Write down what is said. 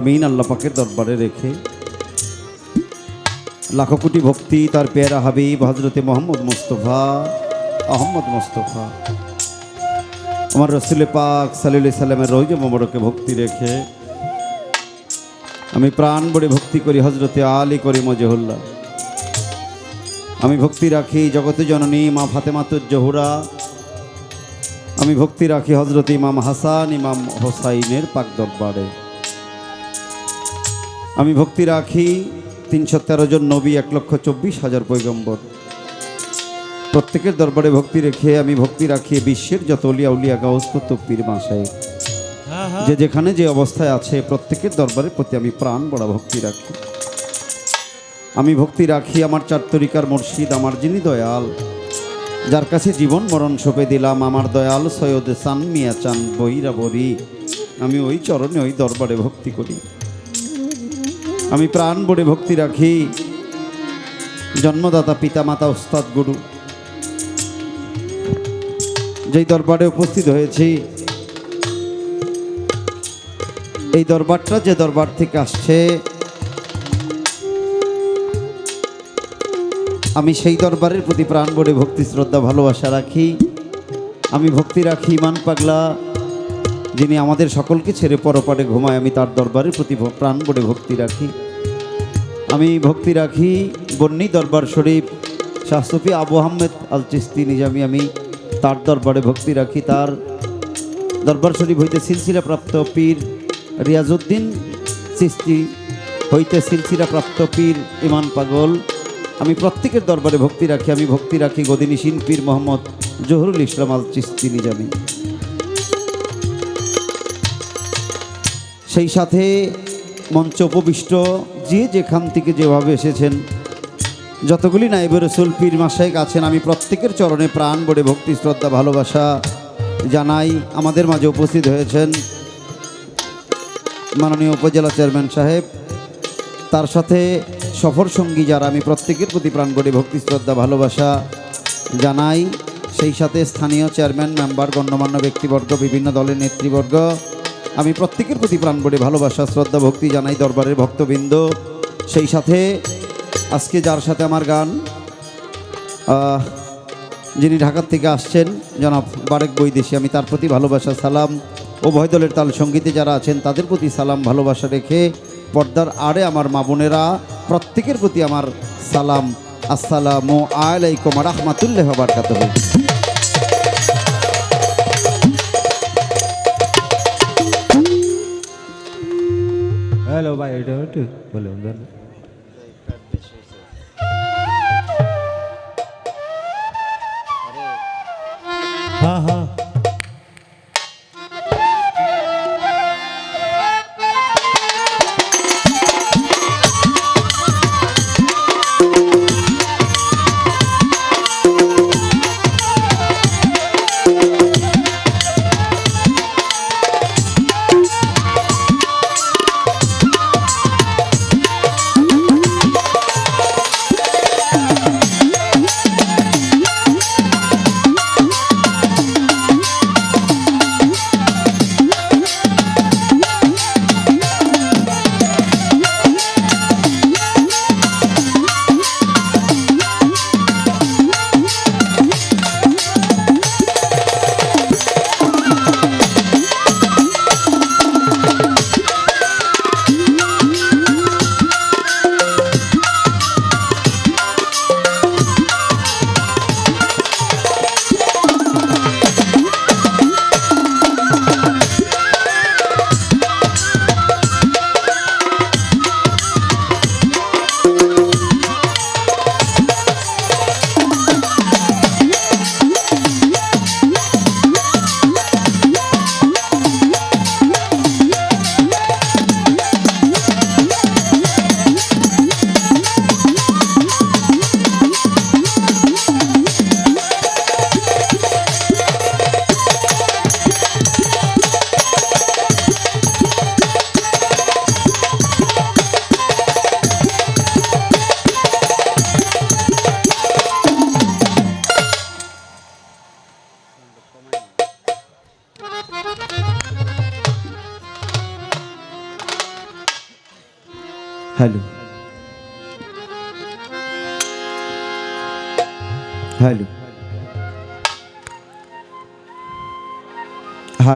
আমিন আল্লাহ পাকের দরবারে রেখে লাখো কোটি ভক্তি তার পেয়ারা হাবিব হজরতে মোহাম্মদ মুস্তফা আহমদ মুস্তফা আমার রসুল পাক সাল্লাল্লাহু আলাইহি সাল্লামের রওজা মোবারকে ভক্তি রেখে আমি প্রাণ ভরে ভক্তি করি হজরতে আলী করিম ওয়াজহুল্লাহ। আমি ভক্তি রাখি জগতে জননী মা ফাতেমাতুজ জোহরা। আমি ভক্তি রাখি হজরত ইমাম হাসান ইমাম হোসাইনের পাক দরবারে। আমি ভক্তি রাখি ৩১৩ জন নবী ১,২৪,০০০ পয়গম্বর প্রত্যেকের দরবারে ভক্তি রেখে আমি ভক্তি রাখি বিশ্বের যত অলিয়া উলিয়া গাউস কুতুব পীর মাশায়েখ যে যেখানে যে অবস্থায় আছে প্রত্যেকের দরবারের প্রতি আমি প্রাণ বড়া ভক্তি রাখি। আমি ভক্তি রাখি আমার চার তরিকার মুর্শিদ আমার যিনি দয়াল, যার কাছে জীবন মরণ সঁপে দিলাম আমার দয়াল সৈয়দ চান মিয়া চান বৈরাবরী। আমি ওই চরণে ওই দরবারে ভক্তি করি। আমি প্রাণ ভরে ভক্তি রাখি জন্মদাতা পিতা মাতা ওস্তাদ গুরু যেই দরবারে উপস্থিত হয়েছি। এই দরবারটা যে দরবার থেকে আসছে আমি সেই দরবারের প্রতি প্রাণ ভরে ভক্তি শ্রদ্ধা ভালোবাসা রাখি। আমি ভক্তি রাখি ইমান পাগলা যিনি আমাদের সকলকে ছেড়ে পরপারে ঘুমায়, আমি তার দরবারের প্রতি প্রাণ ভরে ভক্তি রাখি। আমি ভক্তি রাখি বন্নি দরবার শরীফ শাহ সুফি আবু আহমেদ আল চিস্তি নিজামি, আমি তার দরবারে ভক্তি রাখি। তার দরবার শরীফ হইতে সিলসিলা প্রাপ্ত পীর রিয়াজউদ্দিন চিস্তি হইতে সিলসিলা প্রাপ্ত পীর ইমান পাগল, আমি প্রত্যেকের দরবারে ভক্তি রাখি। আমি ভক্তি রাখি গদিনিশিন পীর মোহাম্মদ জহুরুল ইসলাম আল চিস্তি নিজামি। সেই সাথে মঞ্চ উপবিষ্ট যে যেখান থেকে যেভাবে এসেছেন যতগুলি নায়েবে রাসূল পীর মাশায়েখ আছেন আমি প্রত্যেকের চরণে প্রাণ ভরে ভক্তি শ্রদ্ধা ভালোবাসা জানাই। আমাদের মাঝে উপস্থিত হয়েছেন মাননীয় উপজেলা চেয়ারম্যান সাহেব, তার সাথে সফর সঙ্গী যারা, আমি প্রত্যেকের প্রতি প্রাণ ভরে ভক্তি শ্রদ্ধা ভালোবাসা জানাই। সেই সাথে স্থানীয় চেয়ারম্যান মেম্বার গণ্যমান্য ব্যক্তিবর্গ বিভিন্ন দলের নেতৃবর্গ, আমি প্রত্যেকের প্রতি প্রাণ ভরে ভালোবাসা শ্রদ্ধা ভক্তি জানাই। দরবারের ভক্তবৃন্দ, সেই সাথে আজকে যার সাথে আমার গান যিনি ঢাকার থেকে আসছেন জনাব বারেক বৈদেশী, আমি তার প্রতি ভালোবাসা সালাম। উভয় দলের তাল সঙ্গীতে যারা আছেন তাদের প্রতি সালাম ভালোবাসা রেখে পর্দার আড়ে আমার মা বোনেরা প্রত্যেকের প্রতি আমার সালাম। আসসালামু আলাইকুম ওয়া রাহমাতুল্লাহি ওয়া বারাকাতুহু। হ্যালো ভাই, এটা একটু বলুন। হ্যাঁ হ্যাঁ হ্যালো হ্যালো